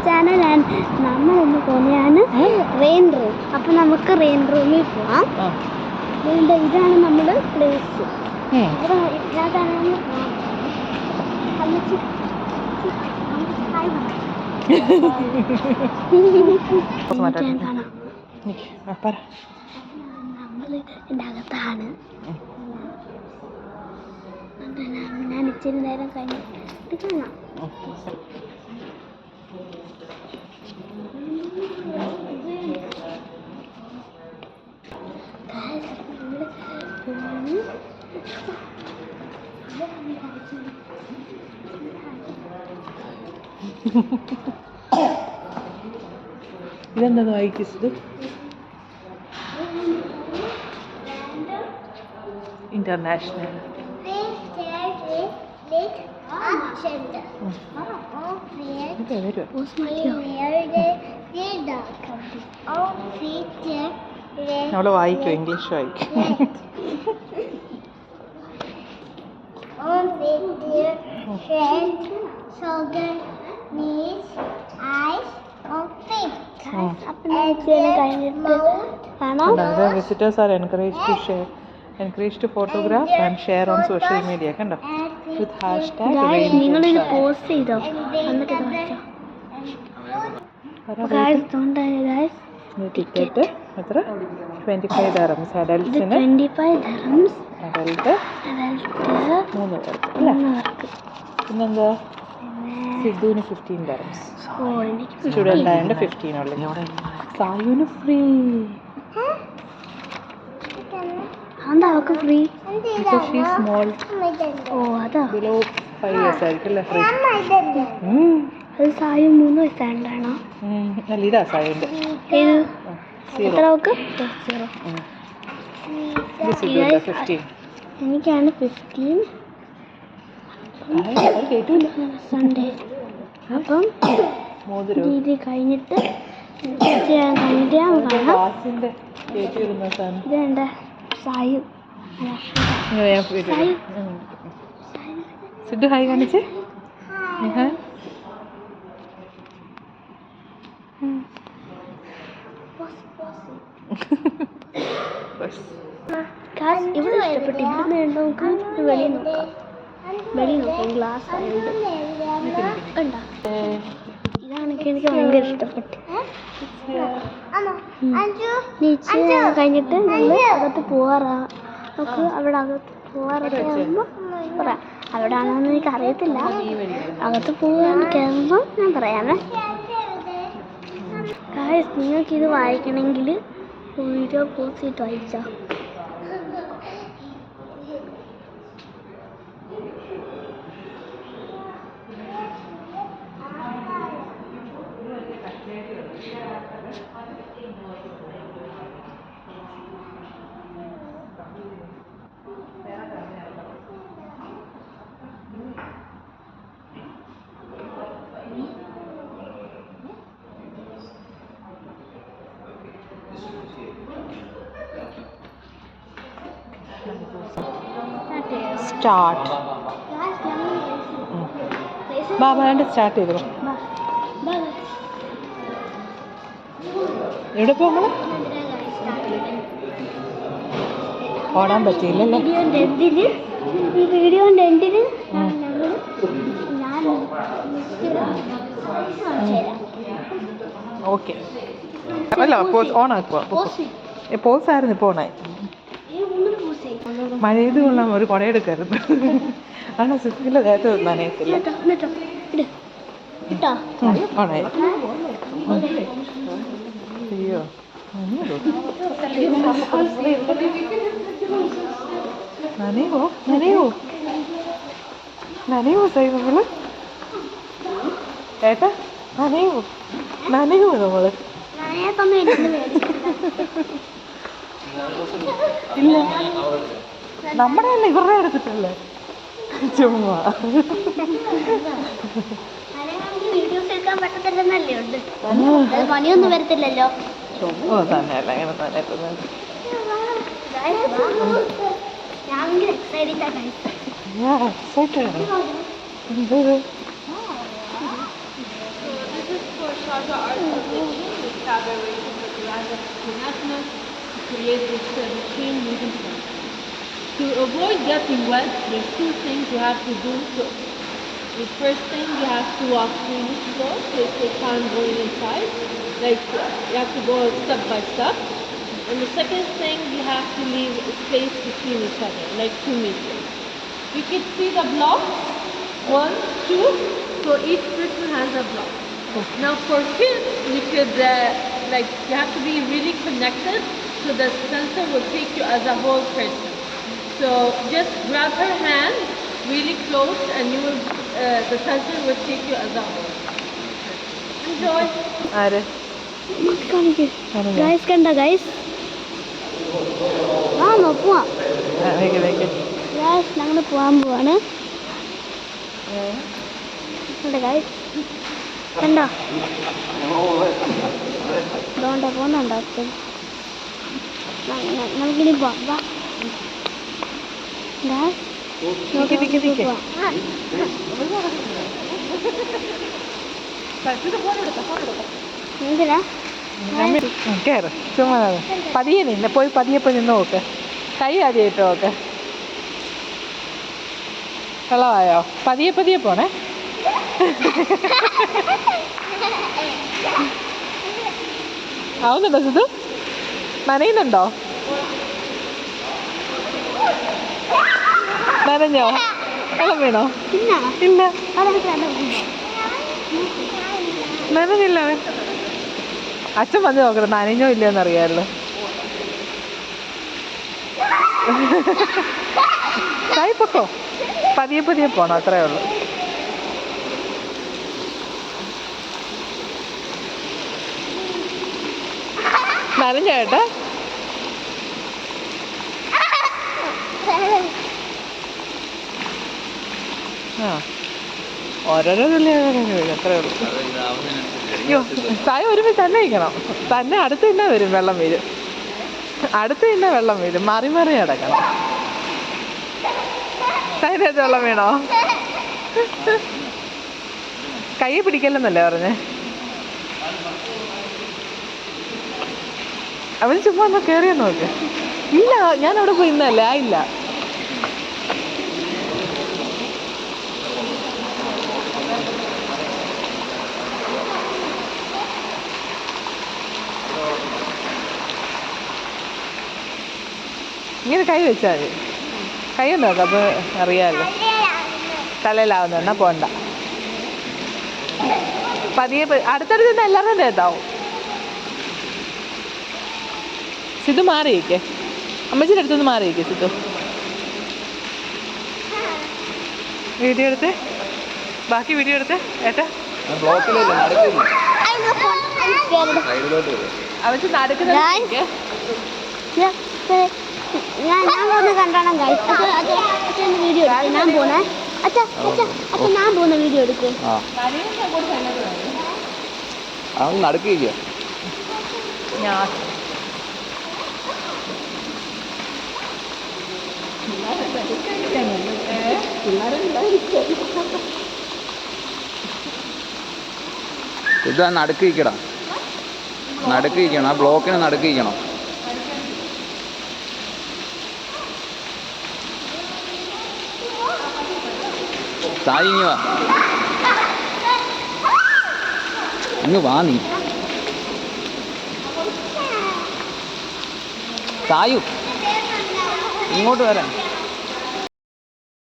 Channel. നമ്മളൊന്ന് പോകുന്നതാണ് rain room. അപ്പം നമുക്ക് റെയിൻ റൂമിൽ പോവാം. ഇതാണ് നമ്മുടെ പ്ലേസ്. ഇവിടെ ഇല്ലാതാണ് നമ്മൾ എൻ്റെ അകത്താണ്. ഞാൻ ഇച്ചിരി നേരം കഴിഞ്ഞിട്ട് കാണാം. ഇതെന്താ വായിച്ചത്? ഇന്റർനാഷണൽ അവള് വായിക്കും, ഇംഗ്ലീഷ് വായിക്കും. Visitors are encouraged to photograph and share on social media. Kanda with hashtag നിങ്ങളിത് പോസ്റ്റ് ചെയ്തോ? എന്നിട്ട് ടിക്കറ്റ് എത്ര? 25 dirhams അഡൽട്സിന്. 25 dirhams അഡൽട്ട് 3 പേർക്ക് അല്ലേ? പിന്നെന്താ? സിദ്ധുവിന് 15 dirhams. സ്റ്റുഡൻ്റ് ആയതുകൊണ്ട് 15 ഉള്ളു. സായുന് ഫ്രീ. എന്താ അവൾക്ക് ഫ്രീ? സ്മോൾ. ഓ അതാ. ബിലോ 5 years ആയിരിക്കും അല്ലേ ഫ്രീ? അത് സായു 3 വയസ്സായിട്ടാണോ? അല്ല, ഇതാ സായുൻ്റെ. എത്ര അവൾക്ക്? 0. 15. എനിക്കാണ് 15. സൺഡേ. അപ്പം ഇത് കഴിഞ്ഞിട്ട് ഇതെന്താ സായു. സിദ്ധു ഹായ് കാണിച്ച്. ഇവിടെ ഇഷ്ടപ്പെട്ടു. ഇവിടുന്ന് നമുക്ക് വെളിയിൽ നോക്കാം. വെളിയിൽ നോക്കാം. ഗ്ലാസ് ആയതുകൊണ്ട് കണ്ടോ? ഇതാണെങ്കിൽ എനിക്ക് ഭയങ്കര ഇഷ്ടപ്പെട്ടു. നീച്ച് കഴിഞ്ഞിട്ട് നമ്മൾ അകത്ത് പോവാറാ. നമുക്ക് അവിടെ അകത്ത് പോവാറൊക്കെ ആകുമ്പോൾ പറയാം. അവിടെ ആണെന്ന് എനിക്ക് അറിയത്തില്ല. അകത്ത് പോകാൻ കയറുമ്പോൾ ഞാൻ പറയാമേ. നിങ്ങൾക്കിത് വായിക്കണമെങ്കിൽ വീഡിയോ പോസ്റ്റ് ചെയ്തിട്ട് വായിച്ചോ. സ്റ്റാർട്ട്. ബാബാണ്ട് സ്റ്റാർട്ട് ചെയ്തു. എവിടെ പോ? നമ്മള് ഓടാൻ പറ്റിയില്ലല്ലേ? വീഡിയോൻ്റെ എൻഡിൽ ഓക്കെ. അല്ല, ഓൺ ആക്കുക. പോസായിരുന്നു. ഇപ്പോൾ ഓണായി. മഴയത് കൊള്ളാൻ ഒരു കുടയെടുക്കരുത്. ആണോ? സിക്കില്ല നേരത്തെ നനയത്തില്ല. ഓണായി. അയ്യോ, നനയോ നനയോ നനയോ സൈ നമ്മള്. ഏട്ടാ നനയോ നനയോ നമ്മള്? ഇല്ല, നമ്മുടെ അല്ല, ഇവരുടെ എടുത്തിട്ടല്ലേ. ചുമ്മാ പണിയൊന്നും വരത്തില്ലല്ലോ. ഓ തന്നെയല്ല, അങ്ങനെ തന്നെ. other artists in collaboration with Rwanda International to create this machine using plastic. To avoid getting wet, there's two things you have to do. The first thing, you have to walk through this floor, so it takes time going inside. Like, you have to go step by step. And the second thing, you have to leave space between each other, like 2 meters. You can see the blocks, 1, 2, so each person has a block. Now for kids, you could, you have to be really connected, so the sensor will take you as a whole person. So just grab her hand really close and you will, the sensor will take you as a whole. Enjoy. Guys കണ്ട guys ആ പോവാം guys ഞങ്ങൾ പോവാൻ പോവാണ് guys കണ്ടോ അതുകൊണ്ടാ പോകുന്നുണ്ടോ നമുക്കിനി പോവാം എന്തിനാ കയറ് ചുമ്മാ പതിയെ നിന്ന് പോയി പതിയെ പോയി നിന്ന് നോക്ക് കൈ ആദ്യം ഇട്ട് നോക്ക് വെള്ളമായോ പതിയെ പതിയെ പോണേ ആവുന്നുണ്ടോ സിധു നനയുന്നുണ്ടോ നനഞ്ഞോ വെള്ളം വീണോ ഇല്ല നനഞ്ഞില്ല അച്ഛൻ വന്ന് നോക്കണം നനഞ്ഞോ ഇല്ലയെന്ന് അറിയാമല്ലോ സായിപ്പൊക്കോ പതിയെ പതിയെ പോണം അത്രേ ഉള്ളൂ നനഞ്ഞോ ഏട്ടാ ആ ഓരോരോ തുള്ളി അത്രേ ഉള്ളൂ അയ്യോ ചായ ഒരുമിച്ച് തന്നെ വയ്ക്കണം തന്നെ അടുത്ത് തന്നെ വരും വെള്ളം വീഴും അടുത്ത് തന്നെ വെള്ളം വീഴും മാറി മാറി കിടക്കണം ചായനകത്ത് വെള്ളം വീണോ കൈ പിടിക്കല്ലെന്നല്ലേ പറഞ്ഞേ അവന് ചുമ്മാ ഒന്ന് കയറിയാ നോക്ക് ഇല്ല ഞാൻ അവിടെ പോയി ഇന്നല്ലേ ആയില്ല ഇങ്ങനെ കൈ വെച്ചാൽ മതി കൈ ഒന്ന് നോക്കാം അപ്പോൾ അറിയാമല്ലോ തലയിലാവുന്ന എന്നാൽ പോണ്ട പതിയെ അടുത്തടുത്ത് തന്നെ എല്ലാവരും ദേഹത്താവും സിധു മാറിയിരിക്കേ അമ്മച്ചിയുടെ അടുത്തൊന്ന് മാറിയിരിക്കേ സിധു വീഡിയോ എടുത്തേ ബാക്കി വീഡിയോ എടുത്തേ ഏട്ടാ അവച്ച് നടക്കുന്ന ഞാൻ പോകുന്ന കണ്ടാണ് അച്ഛൻ വീഡിയോ എടുക്കും ഞാൻ പോണേ അച്ഛൻ ഞാൻ പോകുന്ന വീഡിയോ എടുക്കും നടക്കില്ല ഇതാ നടുക്കിക്കണം നടുക്കിക്കണം ആ ബ്ലോക്കിന് നടുക്കിക്കണം സായി ഇങ്ങ് വാ ഇങ്ങ് വാ നീ സായു ഇങ്ങോട്ട് വരാം